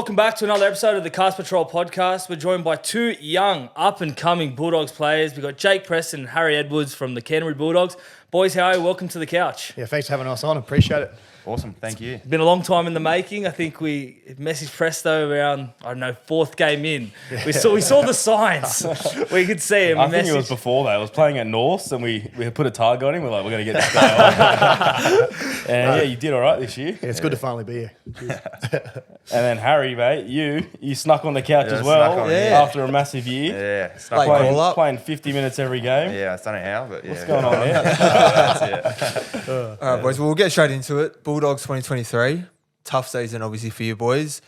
welcome back to another episode of the Cast Patrol podcast. We're joined by two young, up-and-coming Bulldogs players. We've got Jake Preston and Harry Edwards from the Canterbury Bulldogs. Boys, how are you? Welcome to the couch. Yeah, thanks for having us on. Appreciate it. Awesome, thank you. It's been a long time in the making. I think we messaged Presto around, fourth game in. We saw the signs. We could see him. I think it was before that. I was playing at Norths and we put a target on him. We're like, we're going to get this guy on. And yeah, you did all right this year. Yeah, it's good to finally be here. And then Harry, mate, you snuck on the couch as well after a massive year. Yeah, playing 50 minutes every game. Yeah, I don't know how, but yeah. What's going on there? That's it. All right, boys. Well, we'll get straight into it. Bulldogs 2023. Tough season, obviously, for you boys.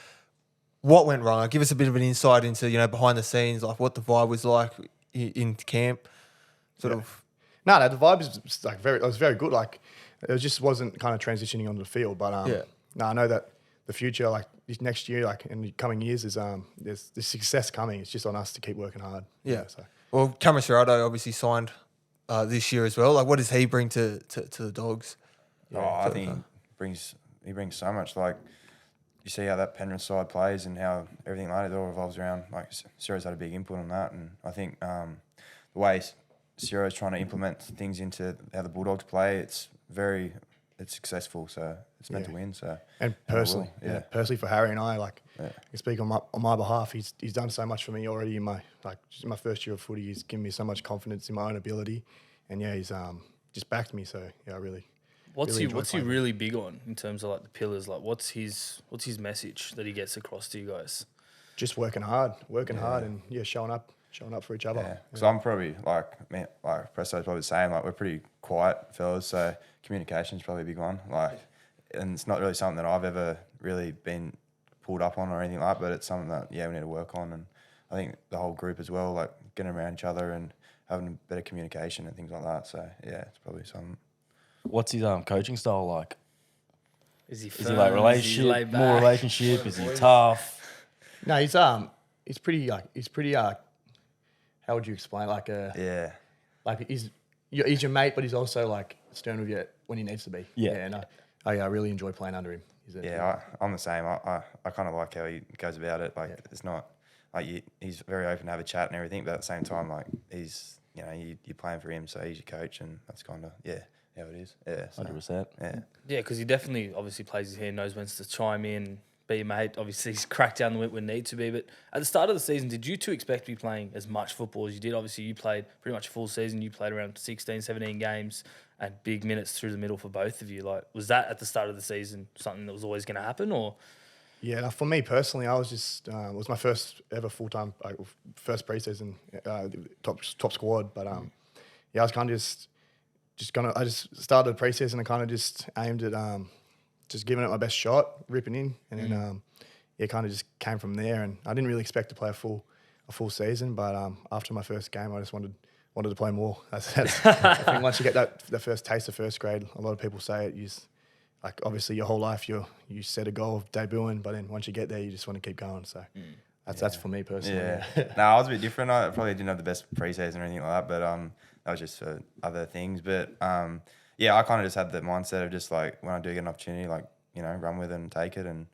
What went wrong? Give us a bit of an insight into, behind the scenes, like what the vibe was like in camp. No, the vibe is like it was very good. Like it just wasn't kind of transitioning onto the field. But no, I know that the future, like this next year, like in the coming years, is there's success coming. It's just on us to keep working hard. Yeah. So. Well, Cameron Ciraldo obviously signed this year as well. Like, what does he bring to the Dogs? I think he brings so much. Like, you see how that Penrith side plays and how everything like it all revolves around. Like, Ciro's had a big input on that, and I think the way Ciro's trying to implement things into how the Bulldogs play, it's successful. So it's meant to win. So and personally, personally for Harry and I, I can speak on my behalf. He's done so much for me already in my first year of footy. He's given me so much confidence in my own ability, and he's just backed me. So I really. What's he really big on in terms of like the pillars? Like what's his message that he gets across to you guys? Just working hard, and showing up for each other. Yeah, because I'm probably like Presto's probably saying like we're pretty quiet fellas, so communication's probably a big one. Like, and it's not really something that I've ever really been pulled up on or anything like that, but it's something that we need to work on, and I think the whole group as well, like getting around each other and having better communication and things like that. So it's probably something. What's his coaching style like? Is he like relationship, more relationship? Is he tough? No, he's pretty how would you explain? Like he's your mate, but he's also like stern with you when he needs to be. I really enjoy playing under him. I'm the same. I kind of like how he goes about it. Like it's not like he's very open to have a chat and everything, but at the same time, like he's you're playing for him, so he's your coach, and that's kind of how it is. 100%. Yeah, because he definitely obviously plays his hand, knows when to chime in, be a mate. Obviously, he's cracked down the whip when need to be. But at the start of the season, did you two expect to be playing as much football as you did? Obviously, you played pretty much a full season. You played around 16, 17 games and big minutes through the middle for both of you. Like, was that at the start of the season something that was always going to happen, or? Yeah, for me personally, I was just it was my first ever full-time first preseason top squad. But I was kind of I just started the preseason and kind of just aimed at just giving it my best shot, ripping in, and then kind of just came from there. And I didn't really expect to play a full season, but after my first game, I just wanted to play more. That's I think once you get that first taste of first grade, a lot of people say it. Like obviously your whole life you set a goal of debuting, but then once you get there, you just want to keep going. So that's for me personally. Yeah. No, I was a bit different. I probably didn't have the best preseason or anything like that, but that was just for other things. But I kind of just had the mindset of just like when I do get an opportunity, like run with it and take it, and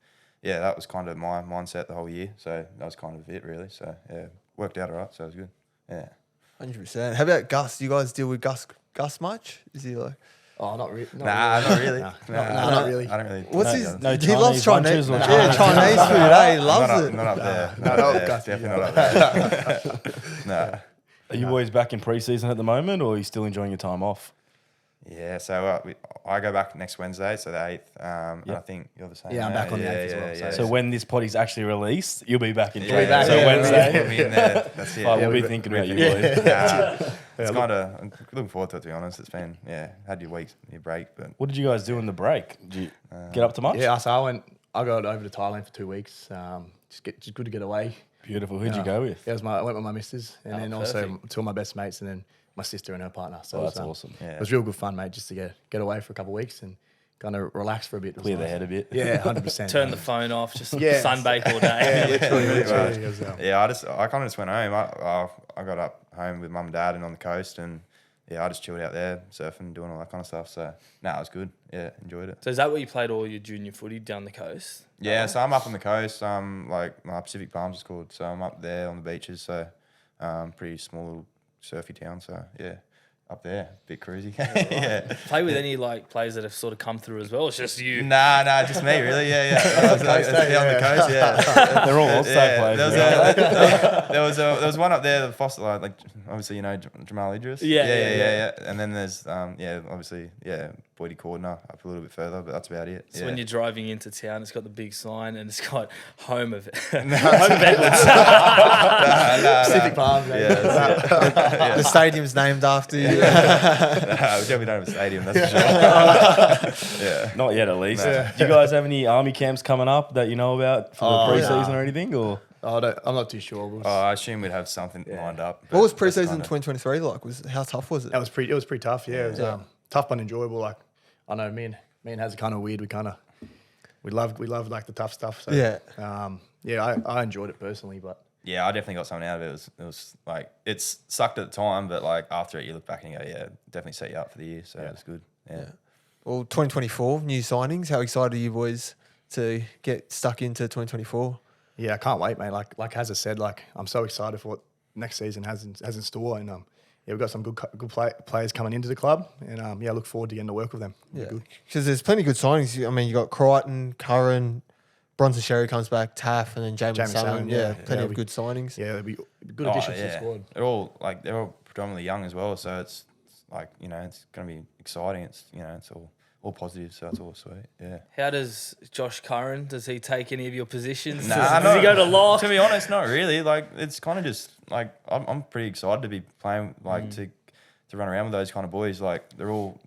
that was kind of my mindset the whole year. So that was kind of it really. So worked out all right. So it was good. Yeah. 100%. How about Gus? Do you guys deal with Gus much? Is he like? Oh, not really. Not really. Not really. I don't really. What's his? No he loves Chinese. Chinese Chinese food. He loves it. Not up there. Definitely not up there. No. Are you boys back in pre-season at the moment, or are you still enjoying your time off? Yeah, so I go back next Wednesday, so the 8th. And I think you're the same. Yeah, I'm back on the 8th as well. So when this potty's actually released, you'll be back in training. So Wednesday. We'll be in there. That's it. We'll be thinking about you boys. It's kind of, I'm looking forward to it, to be honest. It's been, had your break. But what did you guys do in the break? Did you get up to much? Yeah, so I got over to Thailand for 2 weeks. Just good to get away. Beautiful. Who'd you go with? I went with my missus, and then also two of my best mates, and then my sister and her partner. So that's awesome. It was real good fun, mate, just to get away for a couple of weeks and kind of relax for a bit. Clear the head a bit. Yeah, 100%. Turn the phone off, just sunbake all day. I kind of just went home. I got up home with mum and dad and on the coast, and yeah, I just chilled out there, surfing, doing all that kind of stuff. So, no, it was good. Yeah, enjoyed it. So is that where you played all your junior footy down the coast? Yeah, so I'm up on the coast, like Pacific Palms is called. So I'm up there on the beaches. So, pretty small little surfy town. So yeah, up there, bit cruisy. Yeah. Play with any like players that have sort of come through as well? It's just you. Nah, just me, really. Yeah. I was, on the coast, yeah. They're all All-Star players. There was one up there, the Foster, like obviously Jamal Idris. Yeah. And then there's obviously Boydie Cordner up a little bit further, but that's about it. So when you're driving into town, it's got the big sign and it's got home of Edwards. Pacific Palms. The stadium's named after you. We definitely don't have a stadium, that's for sure. Yeah. Not yet, at least. Do you guys have any army camps coming up that you know about for the pre-season or anything? Or I'm not too sure. I assume we'd have something lined up. What was pre-season 2023 like? How tough was it? It was pretty tough. Yeah, it was tough but enjoyable. Like I know me and Haz are kind of weird. We love like the tough stuff. So, I enjoyed it personally, but. Yeah, I definitely got something out of it. It was like, it sucked at the time, but like after it, you look back and you go, yeah, definitely set you up for the year. So it's good. Yeah. Well, 2024, new signings. How excited are you boys to get stuck into 2024? Yeah, I can't wait, mate. Like Haz has said, like I'm so excited for what next season has in store, and we've got some good players coming into the club, and I look forward to getting to work with them. Yeah, because there's plenty of good signings. I mean, you got Crichton, Curran, Bronson Sherry comes back, Taff, and then Jamin Salmon. Plenty of good signings. Yeah, it'll be good additions to the squad. They're all predominantly young as well, so it's like it's going to be exciting. It's it's all positive, so it's all sweet. Yeah. How does Josh Curran? Does he take any of your positions? Nah, does he go to lock? To be honest, not really. Like it's kind of just like I'm pretty excited to be playing to run around with those kind of boys. Like they're all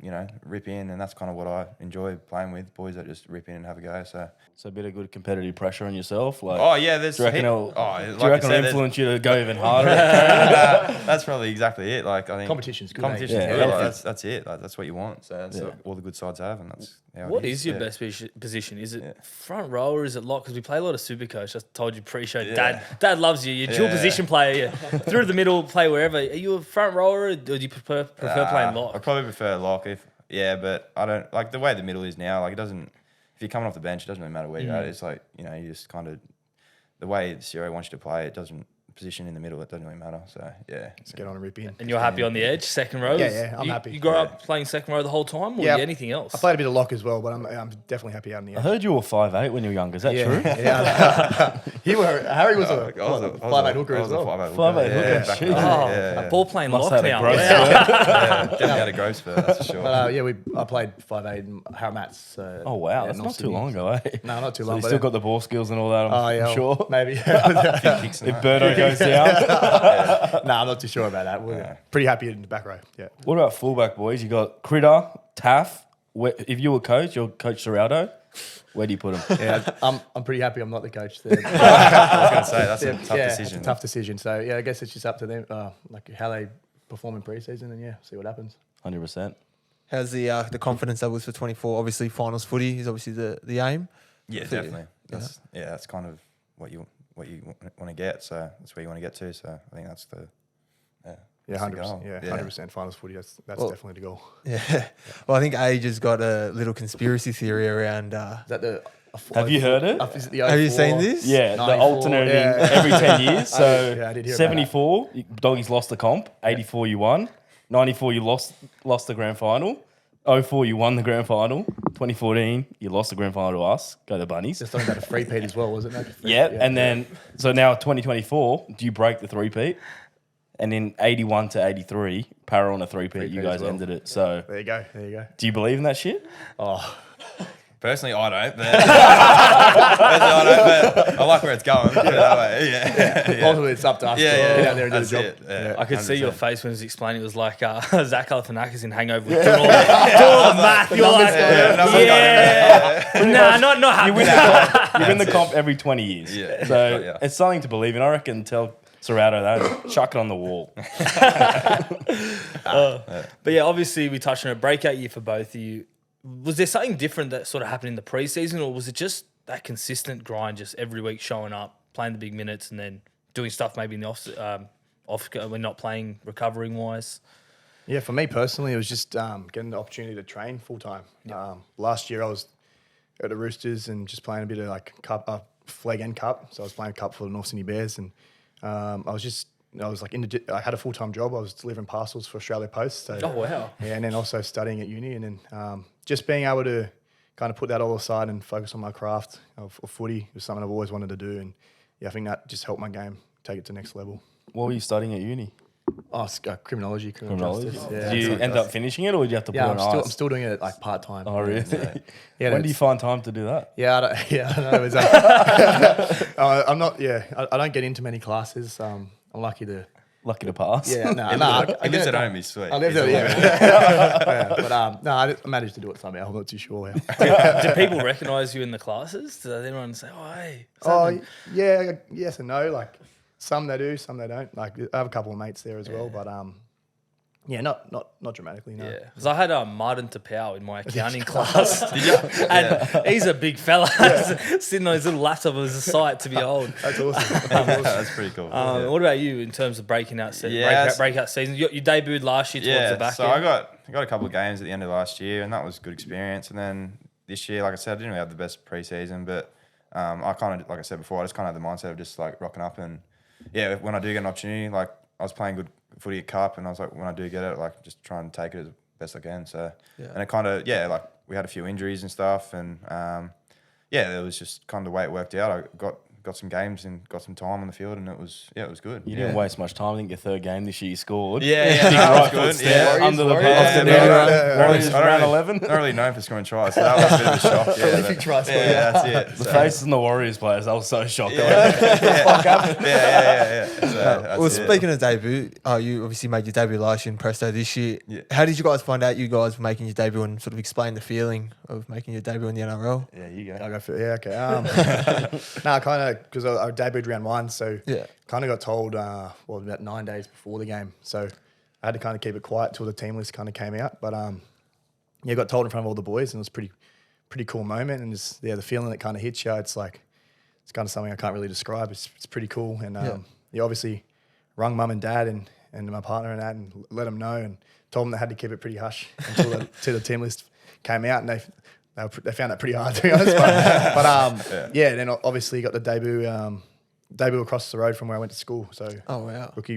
rip in, and that's kind of what I enjoy playing with, boys that just rip in and have a go. So a bit of good competitive pressure on yourself. Like, there's. Do you reckon it'll influence you to go even harder? That's probably exactly it. Like I think competition's good. Competition's Yeah, good. yeah. Like, that's it. Like, that's what you want. So that's what all the good sides have, and that's how What it is your best position? Is it front row or is it lock? Because we play a lot of super coach. I told you pre-show. Dad loves you. You're a dual position player. Through the middle, play wherever. Are you a front rower or do you prefer playing lock? I probably prefer lock but I don't like the way the middle is now. Like it doesn't. If you're coming off the bench, it doesn't really matter where you're at. It's like you just kind of the way Ciro wants you to play. It doesn't position in the middle. It doesn't really matter. So let's get on and rip in. And you're happy on the edge, second row? Yeah, I'm happy. You grew up playing second row the whole time, or anything else? I played a bit of lock as well, but I'm definitely happy out in the edge. I heard you were 5'8" when you were younger. Is that true? Yeah. Harry was a 5'8" hooker as well. 5'8" hooker. A ball playing Must lock have a now. growth Definitely had a growth spurt, that's for sure. But I played 5'8" in Haramats. So Oh wow, that's not too long ago, eh? No, not too So long. you but still got the ball skills and all that. I'm sure. Maybe. Kicks and If that. Berto goes down. No, I'm not too sure about that. We're pretty happy in the back row. Yeah. What about fullback, boys? You got Critter, Taff. If you were coach, you're Coach Ciraldo. Where do you put him? Yeah, I'm pretty happy I'm not the coach there. I was going to say, that's a tough decision. It's a tough decision. So, I guess it's just up to them, like how they perform in pre-season and, see what happens. 100%. How's the confidence levels for 24? Obviously, finals footy is obviously the aim. Yeah, definitely. That's kind of what you want to get. So that's where you want to get to. So I think that's the 100%. Yeah, 100% finals footy. That's definitely the goal. Yeah. Well, I think Age has got a little conspiracy theory around. Is that the? Have you heard it? Is it the Have you 04? seen this? Yeah, the 94, alternating yeah. every 10 years. So I did hear about 74, Doggies lost the comp. 84, you won. 94, you lost the grand final. 04, you won the grand final. 2014, you lost the grand final to us. Go the Bunnies. Just talking about a three-peat as well, wasn't it? Yeah, and then, so now 2024, do you break the three-peat? And in 81 to 83, Para on a three-peat, you guys ended it. So There you go. do you believe in that shit? Oh, Personally, I don't. But I like where it's going. Put it that way. Yeah. ultimately it's up to us to get out there and do the That's job. it. Yeah, I could see 100%. your face when he was explaining. It was like Zach Galifianakis in Hangover. Doing all the math. You're like, not happy. You win the comp every 20 years. Yeah. So it's something to believe in. I reckon tell Ciraldo that. Chuck it on the wall. But obviously we touched on a breakout year for both of you. Was there something different that sort of happened in the preseason, or was it just that consistent grind, just every week showing up, playing the big minutes, and then doing stuff maybe in the off when not playing recovering wise? Yeah, for me personally, it was just getting the opportunity to train full time. Last year I was at the Roosters and just playing a bit of like flag and cup. So I was playing cup for the North Sydney Bears, and I had a full time job. I was delivering parcels for Australia Post. So, Oh, wow. Yeah, and then also studying at uni, and then just being able to kind of put that all aside and focus on my craft of footy was something I've always wanted to do, and I think that just helped my game take it to the next level. What were you studying at uni? Oh, criminology, Criminology. justice. Yeah, Did you end up finishing it, or did you have to put Yeah, on I'm ice? still doing it like part time. Oh, really? Yeah, When do you find time to do that? Yeah, I don't know. I'm not. Yeah, I don't get into many classes. I'm lucky to. Lucky to pass. Yeah, no, He lives at home, he's sweet. I live there. Yeah, but I managed to do it somehow. I'm not too sure. Do people recognise you in the classes? Does everyone say, "Oh, hey"? Oh, yeah, yes and no. Like some they do, some they don't. Like I have a couple of mates there as well, but yeah, not dramatically. No. Yeah, because I had Martin Tapau in my accounting class. And he's a big fella, sitting on his little laptop as a sight to behold. That's awesome. That's pretty cool. What about you in terms of breaking out breakout season? You debuted last year towards the back so end. I got a couple of games at the end of last year, and that was a good experience. And then this year, like I said, I didn't really have the best preseason, but I kind of, like I said before, I just kind of had the mindset of just like rocking up, and when I do get an opportunity, like I was playing good footy at cup, and I was like, when I do get it, like just try and take it as best I can. So and it kind of like we had a few injuries and stuff, and it was just kind of the way it worked out. I got some games and got some time on the field, and it was good. You didn't waste much time. I think your third game this year you scored. That was good. Yeah, Under the Warriors, post. Round 11. Not really known for scoring tries, so that was a bit of a shock. Prolific try scorer. That's it. The faces in the Warriors players, I was so shocked. Well, speaking of debut, you obviously made your debut last year in Presto this year. Yeah. How did you guys find out you guys were making your debut, and sort of explain the feeling of making your debut in the NRL? Yeah, you go. I'll go for okay. Kind of because I debuted round one, so kind of got told about 9 days before the game, so I had to kind of keep it quiet till the team list kind of came out. But got told in front of all the boys, and it was pretty cool moment. And just the feeling that kind of hits you, it's like it's kind of something I can't really describe. It's pretty cool, and obviously rung mum and dad and my partner and that, and let them know, and told them they had to keep it pretty hush until the team list came out, and they found that pretty hard, to be honest. Then obviously got the debut across the road from where I went to school. So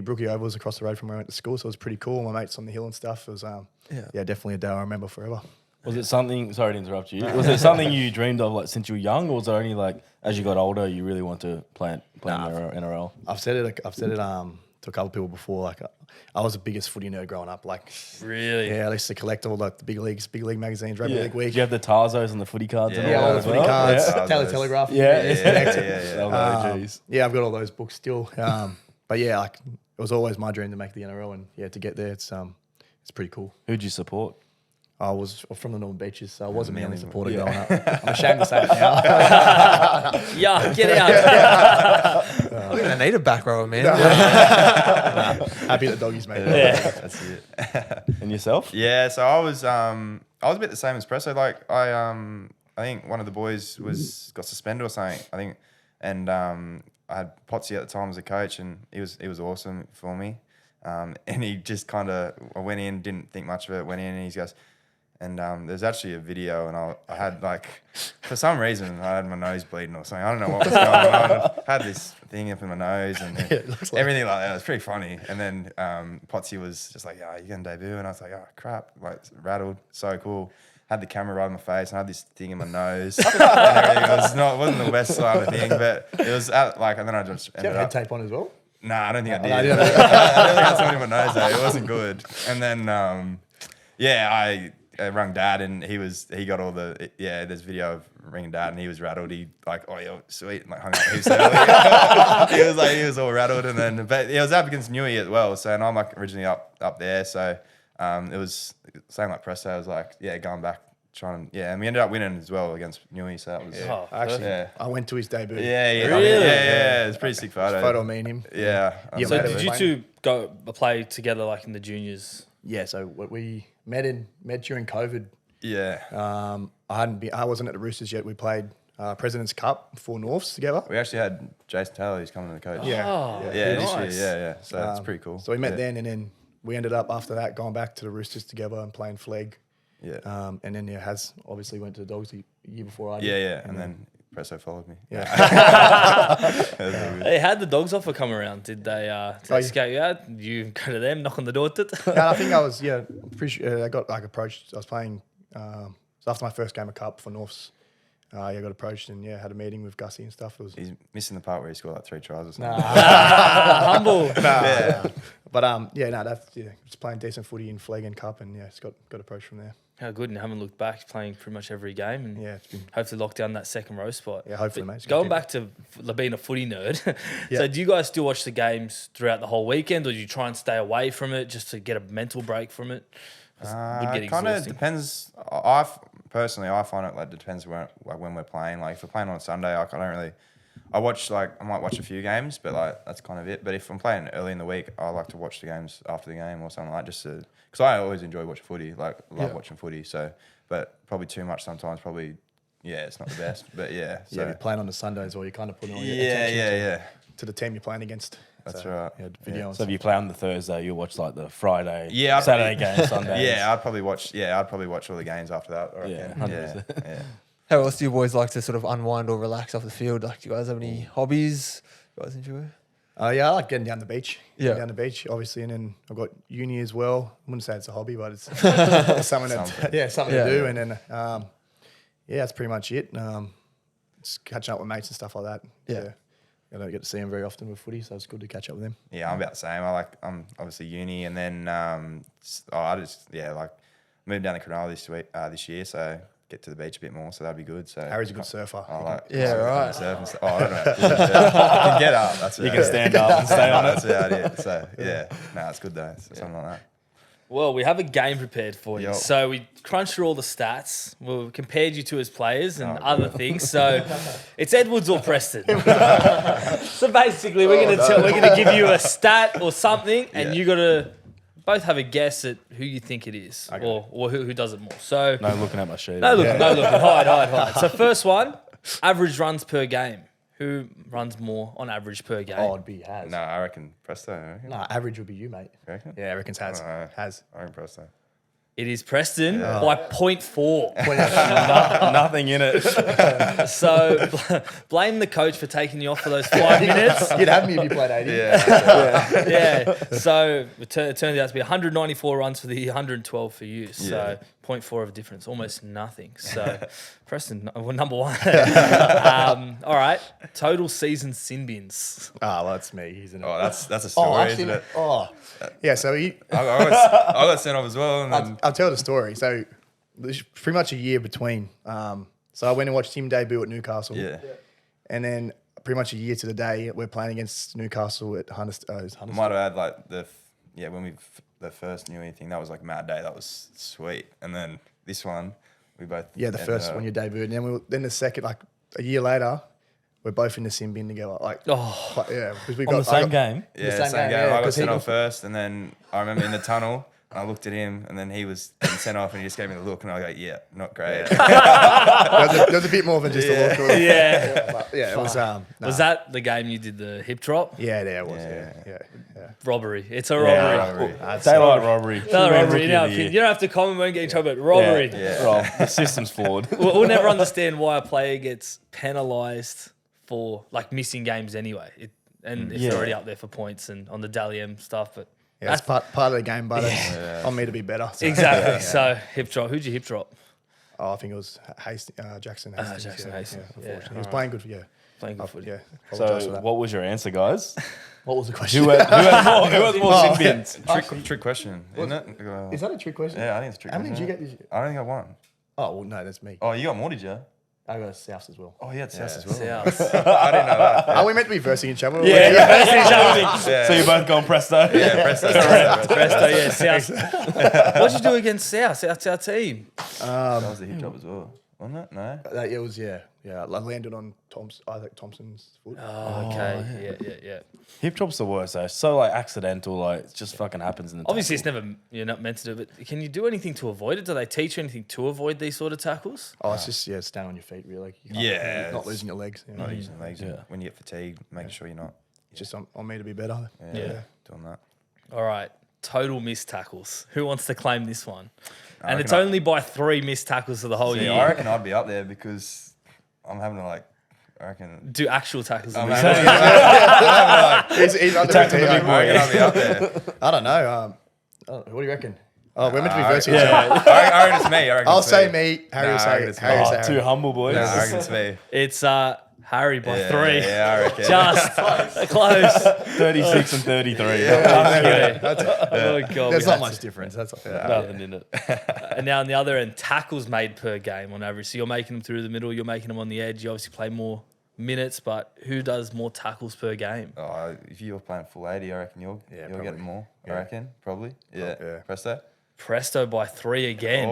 Brookie Oval was across the road from where I went to school, so it was pretty cool. My mates on the hill and stuff. It was definitely a day I remember forever. Was it something? Sorry to interrupt you. Was it something you dreamed of like since you were young, or was it only like as you got older you really want to play in the NRL? I've said it to a couple of people before. Like I was the biggest footy nerd growing up. Like Really? I used to collect all the big league magazines, Rugby League Week. Did you have the Tarzos and the footy cards? and all all the that footy as well? cards, Taylor Telegraph. Yeah. I've got all those books still. But like it was always my dream to make the NRL, and to get there, it's pretty cool. Who'd you support? I was from the Northern Beaches, so I was a Manly supporter growing up. I'm ashamed to say it now. Yeah, get out. I think they need a back rower, man. Happy that Doggies made it. Yeah. That's it. And yourself? Yeah, so I was a bit the same as Presso. Like I think one of the boys got suspended or something. I think, and I had Potsy at the time as a coach, and he was awesome for me. And he just kind of, I went in, didn't think much of it. Went in, and he goes, and there's actually a video, and I had like, for some reason, I had my nose bleeding or something. I don't know what was going on. I had this thing up in my nose and everything like that. It was pretty funny. And then Potsy was just like, "Yeah, you're gonna debut," and I was like, "Oh crap!" Like rattled, so cool. Had the camera right in my face, and I had this thing in my nose. And everything. It wasn't the best side of the thing, but it was and then I just Did you ended have head up. tape on as well? Nah, I don't think I did. No, I don't think I had something in my nose though. It wasn't good. And then I rung Dad, and he got all the there's video of ringing Dad, and he was rattled. He like, "Oh yeah, sweet," and like hung up heaps early. he was all rattled, and then but it was up against Newey as well. So and I'm like originally up there, so it was same like Presto. I was like going back. And we ended up winning as well against Newey, so that was I went to his debut. It's pretty sick photo. Photo of me and him. So did you two go play together like in the juniors? Yeah, so we met during COVID. Yeah. I wasn't at the Roosters yet. We played President's Cup for Norths together. We actually had Jason Taylor, who's coming to the coach. Yeah. Oh, Yeah, nice. this year, yeah. So it's pretty cool. So we met then, and then we ended up after that going back to the Roosters together and playing flag. Yeah. And then Has obviously went to the Dogs the year before I did. Yeah. And then Presto followed me. Yeah. Hey, how'd the Dogs offer come around? Did they scout you out? You go to them, knock on the door? Yeah, I think I was, pretty sure I got like approached. I was playing, so after my first game of Cup for Norths, I got approached and had a meeting with Gussie and stuff. It was He's missing the part where he scored like 3 tries or something. Humble. but that's just playing decent footy in flag and Cup and just got approached from there. How good, and haven't looked back, playing pretty much every game, and Yeah, it's been hopefully lock down that second row spot. Yeah, hopefully, But mate. It's Going gonna back to being a footy nerd, Yeah. so do you guys still watch the games throughout the whole weekend, or do you try and stay away from it just to get a mental break from it? 'Cause it would get It kind of exhausting. depends. Personally, I find it like depends when we're playing. Like if we're playing on Sunday, I don't really. I might watch a few games, but like that's kind of it. But if I'm playing early in the week, I like to watch the games after the game or something like just to because I always enjoy watching footy. Like love watching footy. So, but probably too much sometimes. Probably it's not the best. But yeah, so you're playing on the Sundays, or you're kind of putting all your yeah, attention to the team you're playing against. That's So, right. Video and So if you play on the Thursday, you'll watch like the Friday, Yeah, I'd Saturday probably- game, Sunday. I'd probably watch all the games after that. I Yeah, reckon. 100%. yeah. How else do you boys like to sort of unwind or relax off the field? Like, do you guys have any hobbies you guys enjoy? I like getting down the beach. Yeah. Down the beach, obviously, and then I've got uni as well. I wouldn't say it's a hobby, but it's something Yeah. to do. And then, that's pretty much it. Just catching up with mates and stuff like that. Yeah. I don't get to see them very often with footy, so it's good to catch up with them. Yeah, I'm about the same. I'm obviously uni, and then I just moved down to Cronulla this year, so get to the beach a bit more. So that'd be good. So Harry's a good surfer. I like Yeah, right. surf and stuff. Oh, I don't know. You can get up. That's You can stand up and stay on it. That's about it. So it's good though. It's something like that. Well, we have a game prepared for you. Yo. So we crunched through all the stats. We compared you to as players and other things. So it's Edwards or Preston. So basically, we're gonna give you a stat or something, and Yeah. you gotta both have a guess at who you think it is, or who does it more. So No looking at my sheet. no looking, hide. So first one, average runs per game. Who runs more on average per game? Oh, it'd be Has. No, I reckon Presto. I reckon. No, average would be you, mate. You reckon? Yeah, I reckon Has. Has. I reckon Presto. It is Preston by 0.4. Nothing in it. So blame the coach for taking you off for those 5 minutes. You'd have me if you played 80. Yeah. So it turns out to be 194 runs for the 112 for you. So 0.4 of a difference, almost nothing. So Preston, number one. All right. Total season sin bins. Oh, well, that's me, isn't it? Oh, that's a story, isn't it? Yeah, so he, I got sent off as well, and then I'll tell the story. So there's pretty much a year between. So I went and watched him debut at Newcastle. yeah. And then pretty much a year to the day, we're playing against Newcastle at Hunter. Might have had like when we the first knew anything, that was like mad day. That was sweet. And then this one, we both Yeah, the first when you debuted. And then the second, like a year later, we're both in the sin bin together. Like, because we On the same game. Yeah, same same game, game. yeah, I got 'cause he sent got- off first, and then I remember in the tunnel, and I looked at him, and then he was getting sent off, and he just gave me the look, and I was like, yeah, not great. there's a bit more than just a look. Yeah. But yeah, it was. Was that the game you did the hip drop? Yeah, there it was. Yeah. Yeah. Robbery. It's a robbery. Daylight robbery. Another robbery. Rookie You of the year. don't have to comment, we won't get in trouble, but robbery. Yeah. Well, the system's flawed. We'll never understand why a player gets penalised for like missing games anyway. And if they're already up there for points and on the Dally M stuff, but Yeah, it's part of the game, but it's on me to be better. So. exactly. So hip drop. Who'd you hip drop? Oh, I think it was Jackson Hastings. Jackson Hastings. Yeah, Unfortunately. He was playing good. Yeah. Playing good footy. Yeah. Apologise for So that. what was your answer, guys? What was the question? Who had more sin bins? Trick question, isn't it? Is that a trick question? Yeah, I think it's a trick How many question. did you get? I don't think I won. Oh, well, no, that's me. Oh, you got more, did you? I got Souths as well. Oh, yeah, it's South as well. South. I didn't know that. Are we meant to be versing each other? Yeah. So you're both going Presto? Yeah, Presto. Presto, yeah, South. What'd you do against South? South's our team. That was the hip job as well, wasn't it? No? It was, yeah. I landed on Isaac Thompson's foot. Oh, okay. Yeah. Hip drop's the worst though. So like accidental, like it just fucking happens in the Obviously, tackle. it's never you're not meant to do it. But can you do anything to avoid it? Do they teach you anything to avoid these sort of tackles? Oh, it's just, staying on your feet, really. You can't- Yeah, Not it's losing your legs. Not using legs. Yeah. When you get fatigued, making sure you're not It's just on me to be better. Yeah. doing that. All right. total missed tackles. Who wants to claim this one? I And it's reckon only by 3 missed tackles for the whole I year. reckon I'd be up there because I'm having to I reckon. Do actual tackles. I'm in this having game. He's under Attack the 15. big boy. I reckon I'd be up there. I don't know. What do you reckon? Oh, we're meant to be I versus reckon- each other. I reckon it's me. I reckon I'll it's say me. me. Harry Nah, will I say reckon it's me. Harry will say Two Harry. humble boys. No, I reckon it's me. It's Harry by Yeah, 3. Yeah, I reckon. Just close. 36 and 33. Okay. That's it. Oh, God. There's we not had much difference. That's all. Nothing in it. to- And now on the other end, tackles made per game on average. So you're making them through the middle, you're making them on the edge. You obviously play more minutes, but who does more tackles per game? If you were playing full 80, I reckon you'll probably. get more. I Yeah. reckon, probably. Yeah. Yeah. Presto. Presto by 3 again.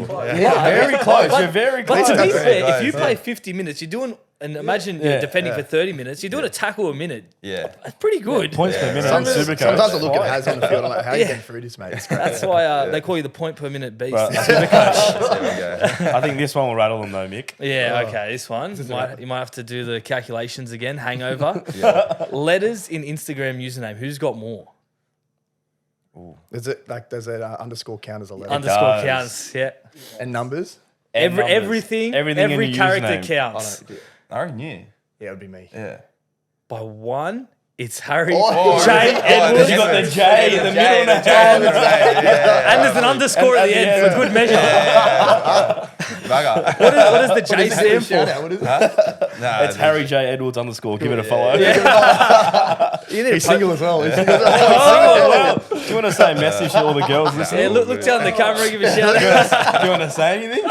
Very close. You're very But close. to be Very fair, if close, you yeah. play 50 minutes, you're doing, and imagine you're Yeah, defending for 30 minutes, you're doing a tackle a minute. Yeah. That's pretty good. Points per minute. Sometimes, on Supercoach. sometimes I look at Haz on the field. I'm like, how are you Yeah. getting through this, mate? It's great. That's why they call you the point per minute beast. Right. There we go. I think this one will rattle them though, Mick. Yeah, okay, this one. You might have to do the calculations again, hangover. Yeah. Letters in Instagram username. Who's got more? Is it like does it underscore count as a letter? Underscore does. counts, yeah. And numbers? And numbers. Everything in every your character username. counts. I reckon you. Yeah, it would be me. Yeah. By 1, it's Harry Oh, J. really? Edwards. You got the J in the middle now. And there's an underscore at the end for good measure. Bugger. What does the J stand for? What is it? Nah, It's Harry J. Edwards underscore. Give it a follow. He's single as well. He's single as well. Oh, wow. Do you want to say a message to all the girls listening? Yeah, look down the camera, give a shout out. Do you want to say anything?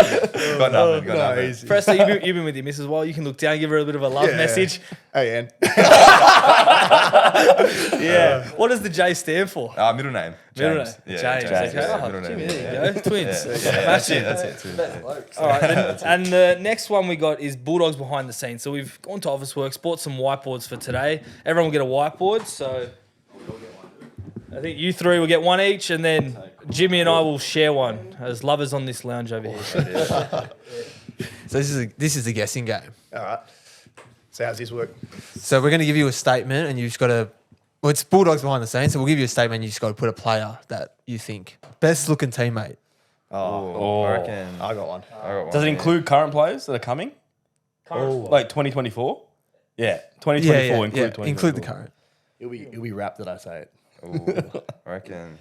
Got nothing. Got No, nothing. easy. Presto, you've been with your missus a while. You can look down, give her a bit of a love Yeah. message. Hey, Ann. Yeah. What does the J stand for? Middle name. Middle James. name. Yeah, James. James. Okay. Yeah, Oh, middle name. Jimmy, there Yeah. you go. Twins. Yeah, that's it. That's it. All right. And the next one we got is Bulldogs Behind the Scenes. So we've gone to Officeworks, bought some whiteboards for today. Everyone will get a whiteboard. So I think you three will get one each, and then Jimmy and I will share one as lovers on this lounge over here. So this is a guessing game. All right. So how's this work? So we're going to give you a statement, and you've just got to. Well, it's Bulldogs Behind the Scenes, so we'll give you a statement. And you just got to put a player that you think best looking teammate. Oh, I reckon. I got one. I got one. Does it yeah. include current players that are coming? Like 2024? Yeah, 2024 Yeah, include 2024. include the current. It'll be rap that I say it. Ooh, I reckon.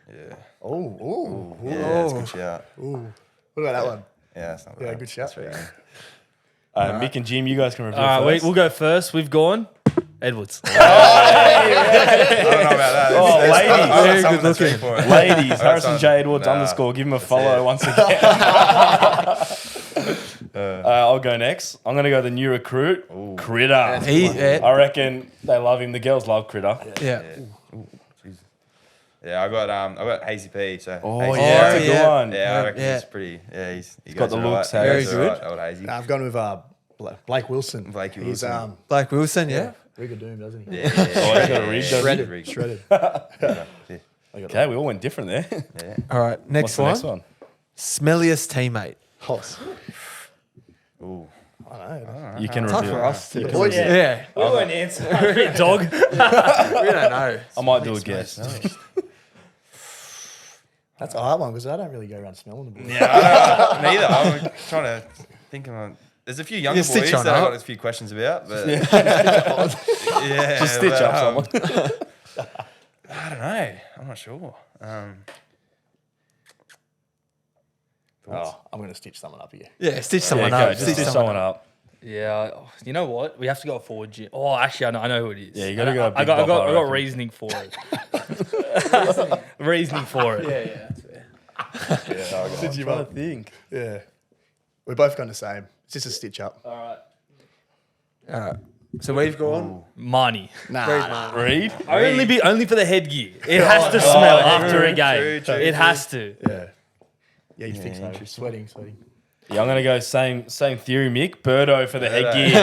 Yeah. Oh, Yeah, that's a good shout. What about that one? Yeah, that's not bad. Yeah, good shout. That's pretty good. Mick and Jim, you guys can reveal All right, first. we'll go first. We've gone Edwards. I don't know about that. Oh, There's- ladies. I've got Very someone good that's looking. ready for it. Ladies, I've got Harrison someone- J. Edwards Nah, underscore. Give him a that's follow it. once again. I'll go next. I'm going to go the new recruit, Critter. I reckon they love him. The girls love Critter. Yeah. Yeah, I got Hazy P. So Oh, Hazy yeah, P. that's a good one. Yeah, I reckon Yeah. he's pretty. Yeah, he's got the looks, hey? Very good. Old Hazy. I've gone with Blake Wilson. Blake He's Wilson. Blake Wilson, yeah. Riga Doom, doesn't he? Yeah, Oh, he's got a rig, doesn't he? Shredded. Shredded. Okay, we all went different there. Yeah. All right, What's next the one. next one? Smelliest teammate. Hoss. Ooh. I don't know. You can Tough reveal. for us. The boys. Yeah. We won't answer. Dog. We don't know. I might do a guess. That's a hard one because I don't really go around smelling the boys. Yeah, neither. I'm trying to think of. There's a few younger You boys stitch that on I've up. got a few questions about, but yeah, Just stitch but, up someone. I don't know. I'm not sure. Oh, I'm going to stitch someone up here. Yeah, stitch Yeah, someone go. up. Just stitch someone up. Yeah, you know what? We have to go forward. Oh, actually, I know who it is. Yeah, you gotta go I big got bopper, I reckon. reasoning for it. reasoning for it. Yeah, that's fair. Did you want to think? Yeah. We're both going the same. It's just a stitch up. All right. So we've gone. Money. Nah. Read? Only for the headgear. It has to smell after a game. true, It has to. Yeah. Yeah, you think so. interesting. Sweating. Yeah, I'm going to go same theory, Mick. Birdo for the headgear. You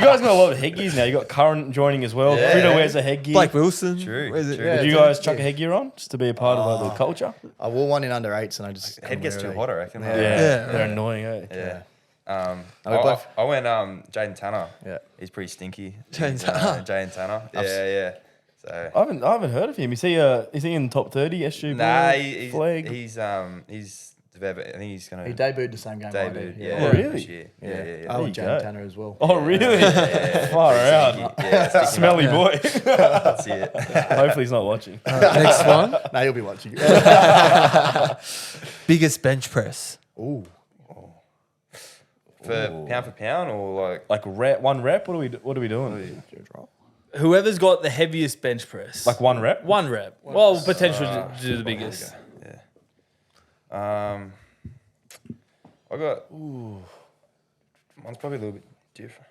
guys got a lot of headgears now. You got Current joining as well. Yeah. Critter wears a headgear. Blake Wilson. True, Where's it? true. Yeah, Did you it's- guys chuck a headgear on just to be a part of like, the culture? I wore one in under 8s and I just Head gets too hot. hot, I reckon. Yeah, Yeah. they're annoying, eh? Yeah. both- I went Jaden Tanner. Yeah. He's pretty stinky. Jaden Tanner? Jaden Tanner. Yeah. So I haven't heard of him. Is he in the top 30 SG? nah, flag? he's developed. I think he's gonna He debuted the same game. I debut. did. Yeah. Oh, really? this year. Yeah. I went you Jaden go. Tanner as well. Oh, really? Far out. Yeah, stick him Smelly up. boy. That's it. Hopefully he's not watching. Next one. No, you'll be watching. Biggest bench press. Ooh. For pound or like Like one rep? What are we doing? Whoever's got the heaviest bench press. Like one rep? one rep. Well, potentially to do the biggest. yeah. I got mine's probably a little bit different.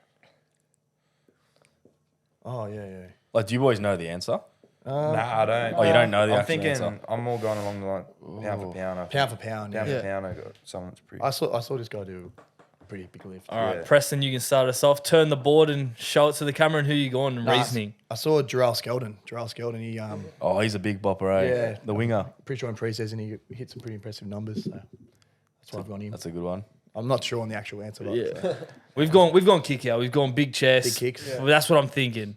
Oh, yeah. Like, do you boys know the answer? Nah, I don't. Oh, you don't know the I'm actual thinking answer? I'm more going along the line pound for pound. Pound for pound. Pound Yeah. for pound. I got someone that's pretty. I saw this guy do a pretty big lift. All right, Yeah. Preston, you can start us off. Turn the board and show it to the camera and who you going and Nah, reasoning. I saw Jarrell Skeldon. He Oh, he's a big bopper, eh? Yeah. The winger. pretty sure in pre-season he hit some pretty impressive numbers. So that's why I've gone him. That's a good one. I'm not sure on the actual answer, but so. We've gone kick out. We've gone big chest. Big kicks. Well, that's what I'm thinking.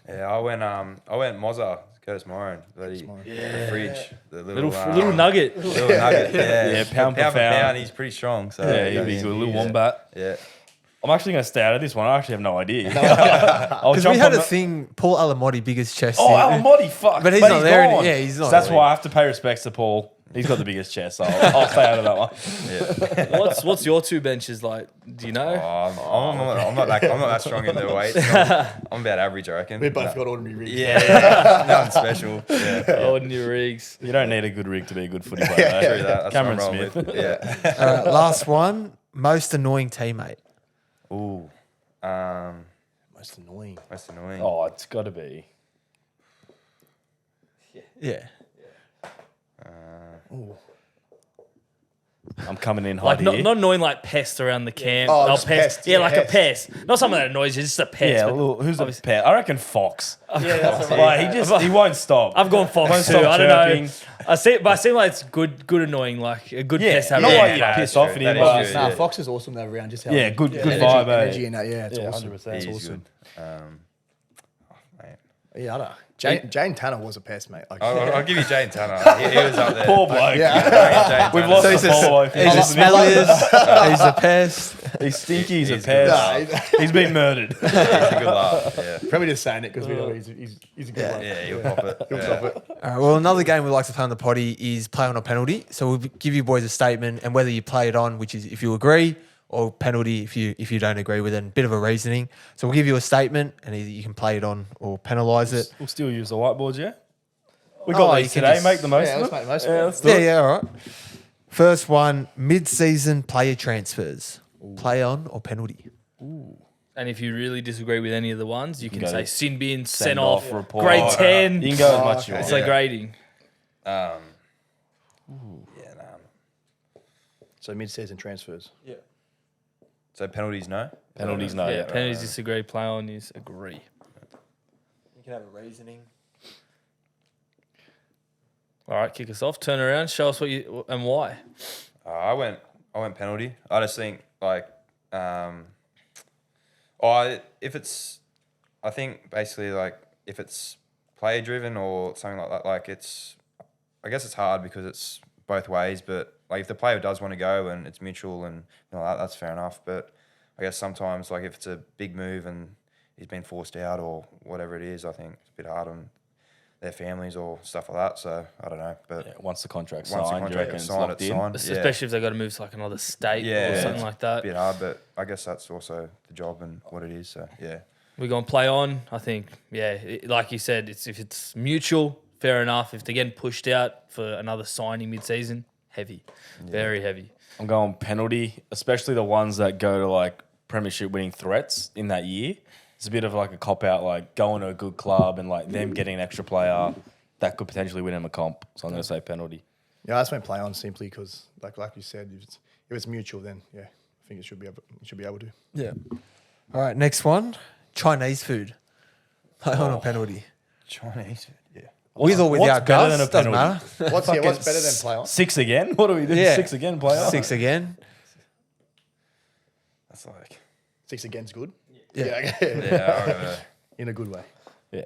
Yeah, I went Mozza, Curtis Moran, the fridge, the Little nugget. little nugget. Yeah, Yeah, pound for for pound. pound. He's pretty strong. So Yeah, he'd be good. A little wombat. Yeah. I'm actually going to stay out of this one. I actually have no idea. I'll Because jump we had on a thing, Paul Alamotti, biggest chest. Oh, in- Alamotti, fuck. But he's not there any- gone. yeah, he's not So that's there. why I have to pay respects to Paul. He's got the biggest chest, so I'll stay out of that one. What's your two benches like? Do you know? I'm not that strong in the weights. I'm about average, I reckon. We both got ordinary rigs. Yeah, nothing special. Yeah, Ordinary rigs. You don't need a good rig to be a good footy player. true that. That's Cameron what I'm rolling Smith. with. Yeah. All right, last one. Most annoying teammate. Ooh. Most annoying. That's annoying. Oh, it's got to be. Yeah. I'm coming in Like hot not, here. not annoying like pest around the camp. Oh, Oh, just pest. pest. Yeah, Yeah, like pest. a pest. Not someone that annoys you, just a pest. yeah, but who's the obviously- pet? I reckon Fox. Yeah, that's Like, he won't stop. I've gone Fox Won't too. stop I don't know. chirping. I seem like it's good annoying, like a good Yeah, pest. to have not around. like you Yeah, piss that's off true. in That him. is but- true. Nah, Yeah. Fox is awesome to have around. Just how Yeah, good energy, vibe, eh? energy and that. Yeah, it's Yeah, awesome. 100%. It's He's awesome. good. Mate. Yeah, I don't know. Jane Tanner was a pest, mate. Like, I'll give you Jane Tanner. He was up there. Poor bloke. yeah. We've lost So the he's a, follow. he's a smelliest. He's a pest. He's stinky. He's a He's pest. Nah, He's been murdered. He's a good laugh. Yeah. probably just saying it because we know he's a good one. Yeah, he'll pop it. He'll Yeah. stop it. All right, well, another game we like to play on the potty is play on a penalty. So we'll give you boys a statement, and whether you play it on, which is if you agree, or penalty if you don't agree with it, and a bit of a reasoning. So we'll give you a statement, and either you can play it on or penalise it. We'll still use the whiteboards, yeah? We Oh, got you these can today. just- Make the most Yeah, of let's it. make the most of Yeah, it. let's do Yeah, it. yeah, all right. First one, mid-season player transfers. Play on or penalty? And if you really disagree with any of the ones, you can go say to sin bin, Send sent off, report. grade 10. You can go as much as you okay. It's want. like grading. Yeah, nah. So mid-season transfers. So penalties, no? Penalties, no. Yeah, Yeah. penalties disagree, play on is agree. You can have a reasoning. All right, kick us off. Turn around, show us what you and why. I went penalty. I just think I think basically like if it's player driven or something like that, like I guess it's hard because it's both ways. But like if the player does want to go and it's mutual and that's fair enough. But I guess sometimes like if it's a big move and he's been forced out or whatever it is, I think it's a bit hard on their families or stuff like that. So I don't know, but. Yeah, once the contract's Once the signed, you contract reckon is it's signed, locked it's in? signed. Especially if they got to move to like another state or Yeah. something like that. A bit hard, but I guess that's also the job and what it is. So yeah, We're going to play on. I think, like you said, if it's mutual, fair enough. If they're getting pushed out for another signing mid-season, heavy, very heavy. I'm going penalty, especially the ones that go to like premiership winning threats in that year. It's a bit of like a cop out, like going to a good club and like them getting an extra player that could potentially win them a comp. So I'm going to say penalty. Yeah, I just went play on simply because, like you said, if it's mutual, then yeah, I think it should be able to. Yeah. All right, next one. Chinese food. Play on or penalty? Chinese. Yeah. With or what's without better Gus, than a doesn't penalty? matter. What's better than play on? 6 again? What do we do? Yeah. 6 again, player? 6 again. It's like 6 again's good. Yeah. Okay. yeah, In a good way. Yeah.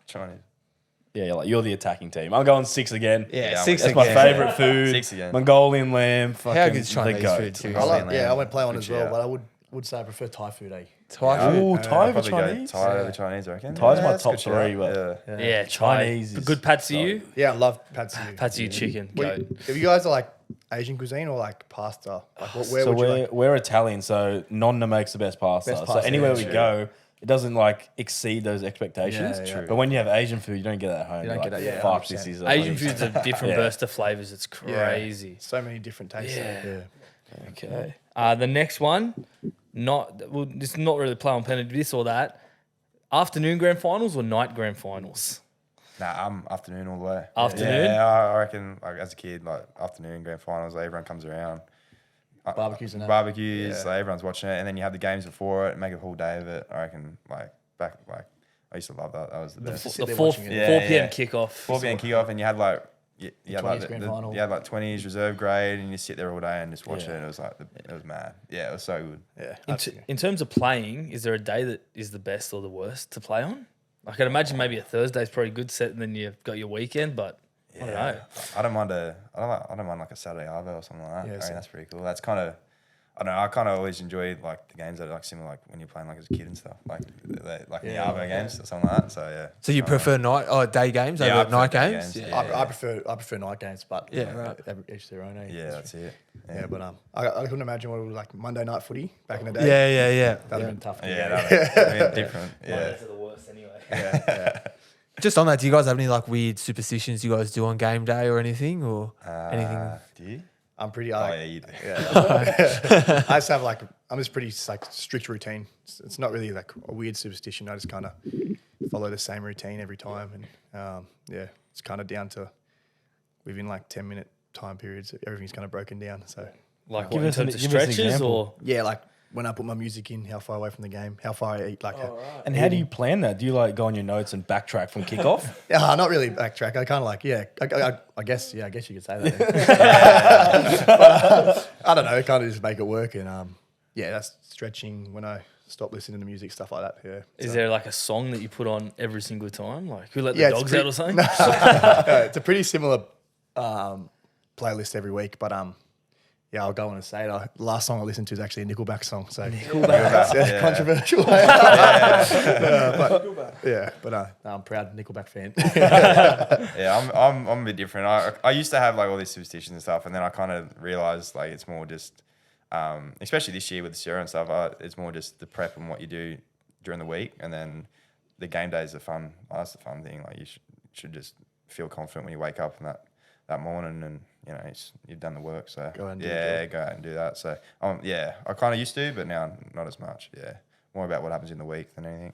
Chinese. Yeah, you're the attacking team. I'm going 6 again. Yeah, 6 That's again. my favourite food. 6 again. Mongolian lamb. Fucking good's Chinese the goat. food too? I went play on Good as well, shout. but I would say I prefer Thai food, eh? Thai food. Ooh, Thai I'd over probably go Chinese? Thai over Chinese, I reckon. Thai's my that's top good shout. 3, but Yeah, Chinese Thai. is Good pad see you. Yeah, I love pad see ew. Pad see ew chicken. What, Goat. if you guys are like Asian cuisine or like pasta, like where so would you like? we're Italian, so nonna makes the best pasta. Best So pasta, anywhere yeah, we true. go, it doesn't like exceed those expectations. Yeah, yeah. But when you have Asian food, you don't get that at home. You don't You're get like, that, yeah, fuck, 100%. this is Asian elite. food's a different Yeah. burst of flavors. It's crazy. So many different tastes. Yeah. Yeah. Okay. The next one, this is not really play on penalty, this or that. Afternoon grand finals or night grand finals? Nah, I'm afternoon all the way. Afternoon? Yeah, I reckon like as a kid, like afternoon grand finals, like, everyone comes around. Barbecues and that. Barbecues, Yeah. like, everyone's watching it, and then you have the games before it, make a whole day of it. I reckon I used to love that. That was the best. Sit The there 4 watching it. Yeah, p.m. yeah. kickoff. 4 p.m. kickoff, and you had like you had like 20s grand final. you had like 20s reserve grade, and you sit there all day and just watch it. And it was like it was mad. Yeah, it was so good. Yeah. In terms of playing, is there a day that is the best or the worst to play on? I can imagine maybe a Thursday's probably good set, and then you've got your weekend. But I don't know. I don't mind I don't mind like a Saturday arvo or something like that. Yeah, I so- reckon that's pretty cool. That's kind of I don't know. I kind of always enjoy like the games that are like similar, like when you're playing like as a kid and stuff, like in the arvo games or something like that. So yeah. So you prefer day games Yeah, I over prefer night day games? games, Yeah. yeah. I prefer night games, but Yeah, right. each their own. Eh? Yeah, that's it. Yeah, but I couldn't imagine what it was like Monday night footy back in the day. Yeah. That'd have been tough. to Yeah, get. that'd be different. Yeah. Mondays are the worst anyway. Just on that, do you guys have any like weird superstitions you guys do on game day or anything, or anything? Do you? I'm pretty. Oh Like, yeah, you do. I just have like I'm just pretty like strict routine. It's not really like a weird superstition. I just kind of follow the same routine every time, and yeah, it's kind of down to within like 10-minute time periods. Everything's kind of broken down. So Like Give what, in us an- terms of give us an stretches example. or yeah, like when I put my music in, how far away from the game, how far I eat. Like, And how do you plan that? Do you like go on your notes and backtrack from kickoff? not really backtrack. I kind of like I guess you could say that. But, I don't know. Kind of just make it work, and yeah, that's stretching when I stop listening to music, stuff like that. Yeah. is there like a song that you put on every single time? Like who let the Yeah, it's dogs pretty- out or something? It's a pretty similar playlist every week, but yeah, I'll go on and say it. The last song I listened to is actually a Nickelback song, so Yeah. controversial. But I'm a proud Nickelback fan. Yeah, I'm a bit different. I used to have like all these superstitions and stuff, and then I kind of realized like it's more just, especially this year with the Sierra and stuff. It's more just the prep and what you do during the week, and then the game days are fun. That's the fun thing. Like you should just feel confident when you wake up in that morning, and you know you've done the work. So Go out and do go out and do that. So yeah, I kind of used to, but now not as much. Yeah, more about what happens in the week than anything.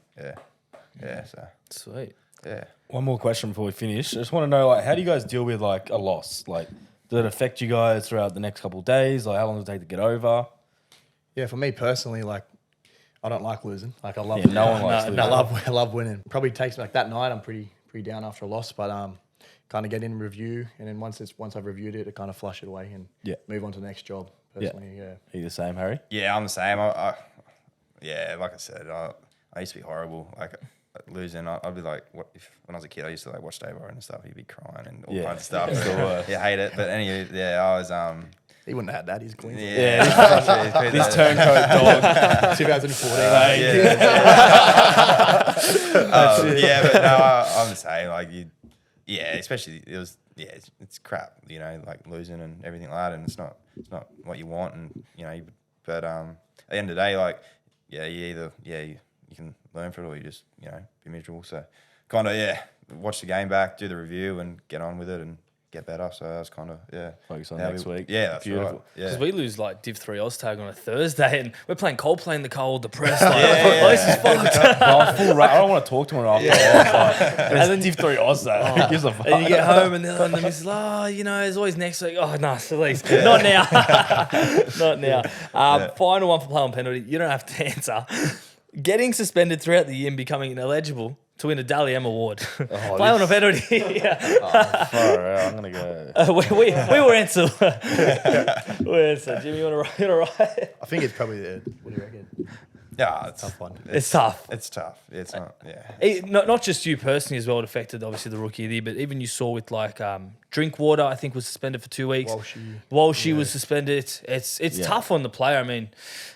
Yeah. So Sweet. yeah. One more question before we finish. I just want to know, like, how do you guys deal with like a loss? Like, does it affect you guys throughout the next couple of days? Like, how long does it take to get over? Yeah, for me personally, like I don't like losing. Like I love, Yeah, no one likes I losing. love winning. Probably takes me like that night. I'm pretty down after a loss, but kind of get in review, and then once I've reviewed it, kind of flush it away and move on to the next job. Personally, yeah. Are you the same, Harry? Yeah, I'm the same. Yeah, like I said, I used to be horrible. Like losing, I'd be like, when I was a kid, I used to like watch Dave Warren and stuff. He'd be crying and all kinds of stuff. It's the worst. Yeah, hate it. But anyway, yeah, I was He wouldn't have had that. He's clean. This turncoat dog. 2014. yeah, but no, I'm the same. Like especially it was. Yeah, it's crap. You know, like losing and everything like that, and it's not what you want. And you know, but at the end of the day, like you either you can learn from it, or you just be miserable. So kind of watch the game back, do the review, and get on with it and get better. So that's kind of Focus on how next week. Yeah, that's Beautiful. right. Yeah. Because we lose like Div 3 Oztag on a Thursday, and we're playing Coldplay in the cold, depressed. Like, this is fucked. I don't want to talk to him after. And then Div 3 Oz that. Who gives a fuck? And you get home, and the missus, there's always next week. Oh, no, please. Not now. Not now. Final one for play on penalty. You don't have to answer. Getting suspended throughout the year and becoming ineligible to win a Dally M award. Play on a penalty. Yeah. Far out. I'm gonna go. We will answer. We'll answer. Jimmy, you want to write? I think it's probably the. What do you reckon? Yeah, it's Tough one. It's tough. It's tough. It's not. Yeah. Not just you personally as well. It affected obviously the rookie of the year, but even you saw with like Drinkwater, I think was suspended for 2 weeks. Walshy was suspended. It's tough on the player. I mean,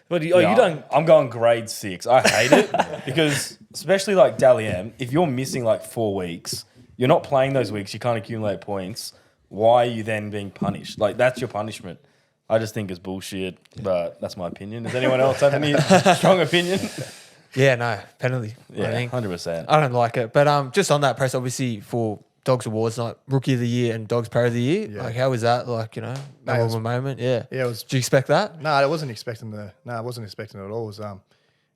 but you don't. I'm going grade 6. I hate it because especially like Dally M, if you're missing like 4 weeks, you're not playing those weeks. You can't accumulate points. Why are you then being punished? Like that's your punishment. I just think it's bullshit, but that's my opinion. Does anyone else have any strong opinion? Yeah, no, penalty. Yeah, I think 100%. I don't like it. But just on that press, obviously for Dogs Awards night, Rookie of the Year and Dogs Player of the Year. Yeah. Like, how was that? Like, memorable moment. Yeah. Yeah, it was. Did you expect that? No, I wasn't expecting it at all. It was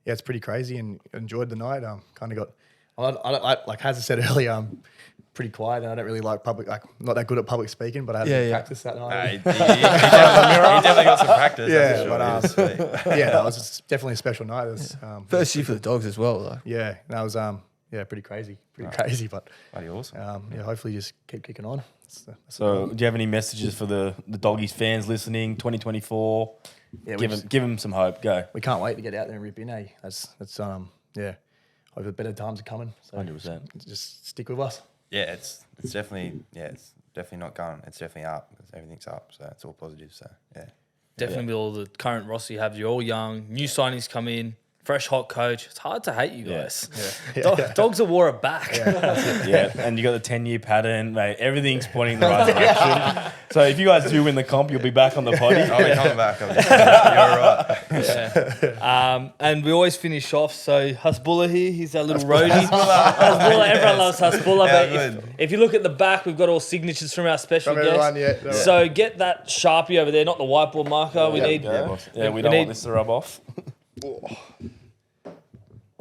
it's pretty crazy and enjoyed the night. Kind of got. I like as I said earlier, pretty quiet and I don't really like public. Like not that good at public speaking, but I had some practice that night. He definitely got some practice. Yeah, that's for sure. but that was definitely a special night. It was, First year for the Dogs as well. Like. yeah, that was pretty crazy, crazy. But Bloody awesome. hopefully just keep kicking on. So, do you have any messages for the Doggies fans listening? 2024. Yeah, give them some hope. Go. we can't wait to get out there and rip in. That's Hopefully better times are coming. So 100%. just stick with us. Yeah, it's definitely not going. It's definitely up. Everything's up, so it's all positive. So yeah, Definitely with all the current roster you have, you're all young. New signings come in. Fresh hot coach. It's hard to hate you guys. Yeah. Dogs of War are back. Yeah, and you got the 10-year pattern, mate. Everything's pointing in the right direction. So if you guys do win the comp, you'll be back on the potty. I'll be coming back. You're right. And we always finish off. So Hasbulla here, he's our little roadie. Hasbulla, everyone loves Hasbulla. Yeah, but if you look at the back, we've got all signatures from our special From guests. everyone, yeah. So get that Sharpie over there, not the whiteboard marker. We need. Yeah, we don't want this to rub off.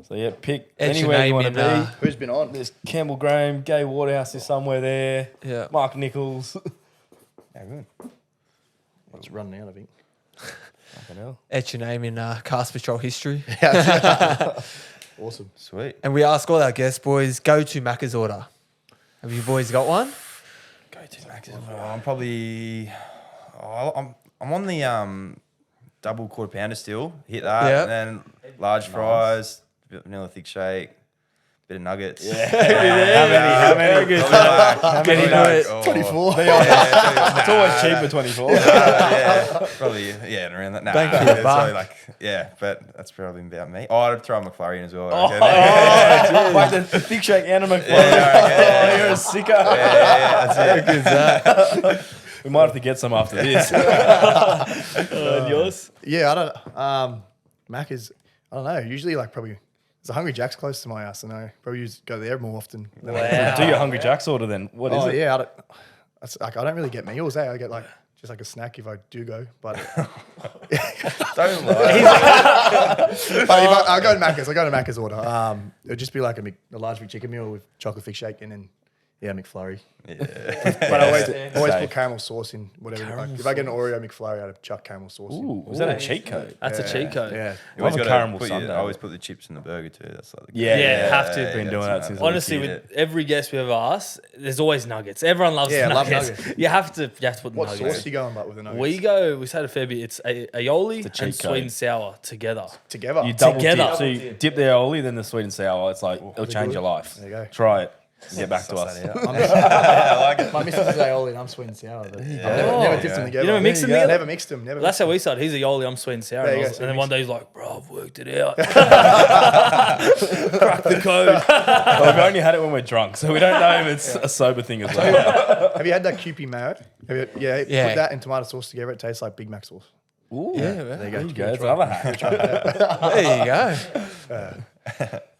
So yeah, pick Etch your anywhere you name want in, to be. Who's been on? There's Campbell Graham, Gay Waterhouse is somewhere there. Yeah. Mark Nichols. Yeah, good. It's running out, I think. Fucking hell. Etch your name in Cast Patrol history. Awesome. Sweet. And we ask all our guest boys, go to Maccas Order. Have you boys got one? Go to Max. I'm probably. I'm on the double quarter pounder still. Hit that. Yeah. And then large fries, bit of vanilla thick shake, bit of nuggets. How many? Get into it. 24. It's always cheaper 24. Probably around that. Nah, Bang for your it's buck. probably like, but that's probably about me. Oh, I'd throw a McFlurry in as well. Wait, the thick shake and a McFlurry. You're a sicko. That's it. We might have to get some after this. And yours? Yeah, I don't. Mac is. I don't know. Usually, like probably. There's a Hungry Jack's close to my house, and I probably go there more often. Do your Hungry Jack's order then. What is it? Yeah, I don't really get meals. I get just like a snack if I do go, but Don't lie. I go to Macca's. I go to Macca's order. It would just be like a large McChicken meal with chocolate thick shake and then McFlurry. Yeah. But I always put caramel sauce in whatever. Like, if I get an Oreo McFlurry, I'd chuck caramel sauce in. Ooh, was that a cheat code? That's a cheat code. Yeah. You always Love a gotta caramel put sundae. I always put the chips in the burger too. That's like Yeah, have to. Been doing that since Honestly, with every guest we ever ask, there's always nuggets. Everyone loves Yeah, the love nuggets. nuggets. You have to put the What nuggets. sauce are you going with the nuggets? We said a fair bit. It's aioli cheat and code. sweet and sour together. Together. You double Together. dip. So you dip the aioli, then the sweet and sour. It's like, it'll change your life. There you go. Try it. Get back to us. My missus is aioli and I'm sweet and sour. But I've never dipped them together. You never mixed them together? Never mixed them. Never. That's how we started. He's aioli, I'm sweet and sour. There you And go. then one day he's like, bro, I've worked it out. Crack the code. Well, we've only had it when we're drunk, so we don't know if it's a sober thing as well. Have you had that Kewpie mayo? Put that and tomato sauce together. It tastes like Big Mac sauce. Ooh, Yeah, there man. you go. That's another hack. There you go.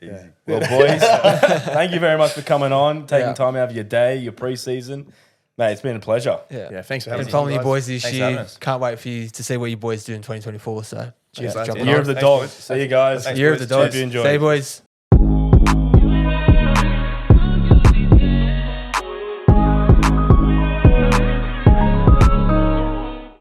Easy. Well, boys, thank you very much for coming on, taking time out of your day, your pre-season. Mate, it's been a pleasure. Yeah, thanks for having And me. following you guys. boys this Thanks for having year. us. Can't wait for you to see what you boys do in 2024. So Cheers, lads. jumping Year on. of the Thanks, Dogs. boys. See you guys. Thanks, Year of the boys. Dogs. Cheers. Hope you enjoyed. See you boys.